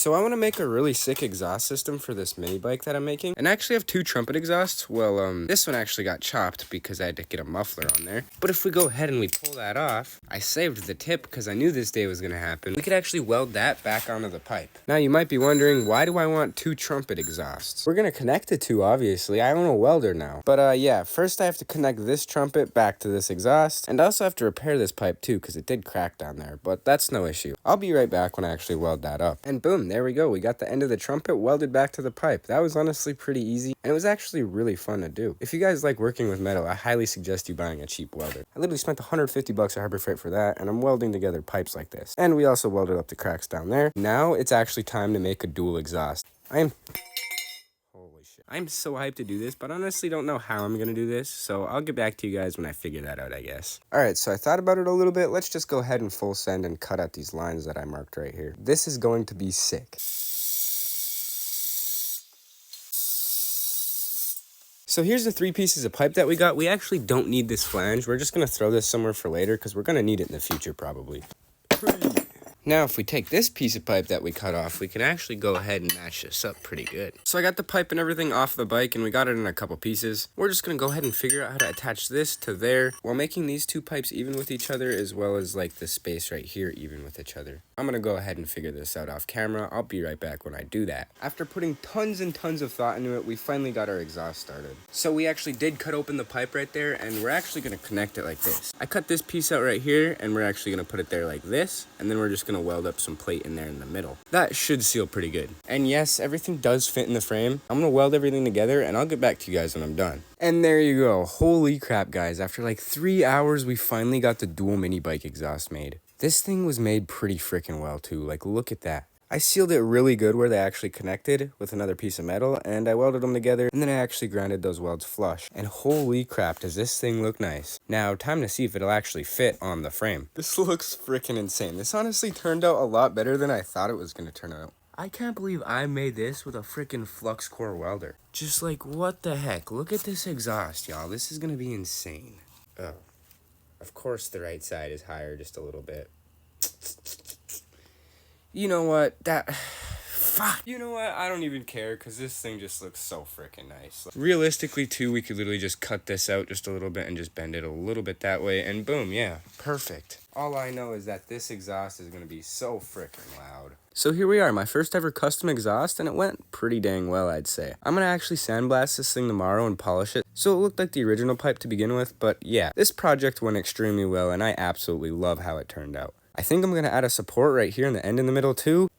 So I want to make a really sick exhaust system for this mini bike that I'm making. And I actually have 2 trumpet exhausts. Well, this one actually got chopped because I had to get a muffler on there. But if we go ahead and we pull that off, I saved the tip because I knew this day was going to happen. We could actually weld that back onto the pipe. Now you might be wondering, why do I want 2 trumpet exhausts? We're going to connect the 2, obviously. I own a welder now. But yeah, first I have to connect this trumpet back to this exhaust. And I also have to repair this pipe too because it did crack down there. But that's no issue. I'll be right back when I actually weld that up. And boom, there we go. We got the end of the trumpet welded back to the pipe. That was honestly pretty easy, and it was actually really fun to do. If you guys like working with metal, I highly suggest you buying a cheap welder. I literally spent $150 at Harbor Freight for that, and I'm welding together pipes like this. And we also welded up the cracks down there. Now it's actually time to make a dual exhaust. Holy shit. I'm so hyped to do this, but honestly don't know how I'm gonna do this, so I'll get back to you guys when I figure that out, I guess. Alright, so I thought about it a little bit. Let's just go ahead and full send and cut out these lines that I marked right here. This is going to be sick. So here's the 3 pieces of pipe that we got. We actually don't need this flange. We're just going to throw this somewhere for later because we're going to need it in the future probably. Now, if we take this piece of pipe that we cut off, we can actually go ahead and match this up pretty good. So I got the pipe and everything off the bike, and we got it in a couple pieces. We're just going to go ahead and figure out how to attach this to there while making these 2 pipes even with each other, as well as like the space right here even with each other. I'm going to go ahead and figure this out off camera. I'll be right back when I do that. After putting tons and tons of thought into it, we finally got our exhaust started. So we actually did cut open the pipe right there, and we're actually going to connect it like this. I cut this piece out right here, and we're actually going to put it there like this, and then we're just going to weld up some plate in there in the middle. That should seal pretty good. And yes, everything does fit in the frame. I'm gonna weld everything together and I'll get back to you guys when I'm done. And there you go. Holy crap, guys. After like 3 hours, we finally got the dual mini bike exhaust made. This thing was made pretty freaking well too. Like, look at that. I sealed it really good where they actually connected with another piece of metal, and I welded them together, and then I actually grounded those welds flush. And holy crap, does this thing look nice. Now, time to see if it'll actually fit on the frame. This looks freaking insane. This honestly turned out a lot better than I thought it was going to turn out. I can't believe I made this with a freaking flux core welder. Just like, what the heck? Look at this exhaust, y'all. This is going to be insane. Oh, of course the right side is higher just a little bit. You know what? Fuck. You know what? I don't even care because this thing just looks so freaking nice. Realistically, too, we could literally just cut this out just a little bit and just bend it a little bit that way, and boom, yeah, perfect. All I know is that this exhaust is going to be so freaking loud. So here we are, my first ever custom exhaust, and it went pretty dang well, I'd say. I'm going to actually sandblast this thing tomorrow and polish it, so it looked like the original pipe to begin with, but yeah, this project went extremely well, and I absolutely love how it turned out. I think I'm going to add a support right here in the end in the middle too,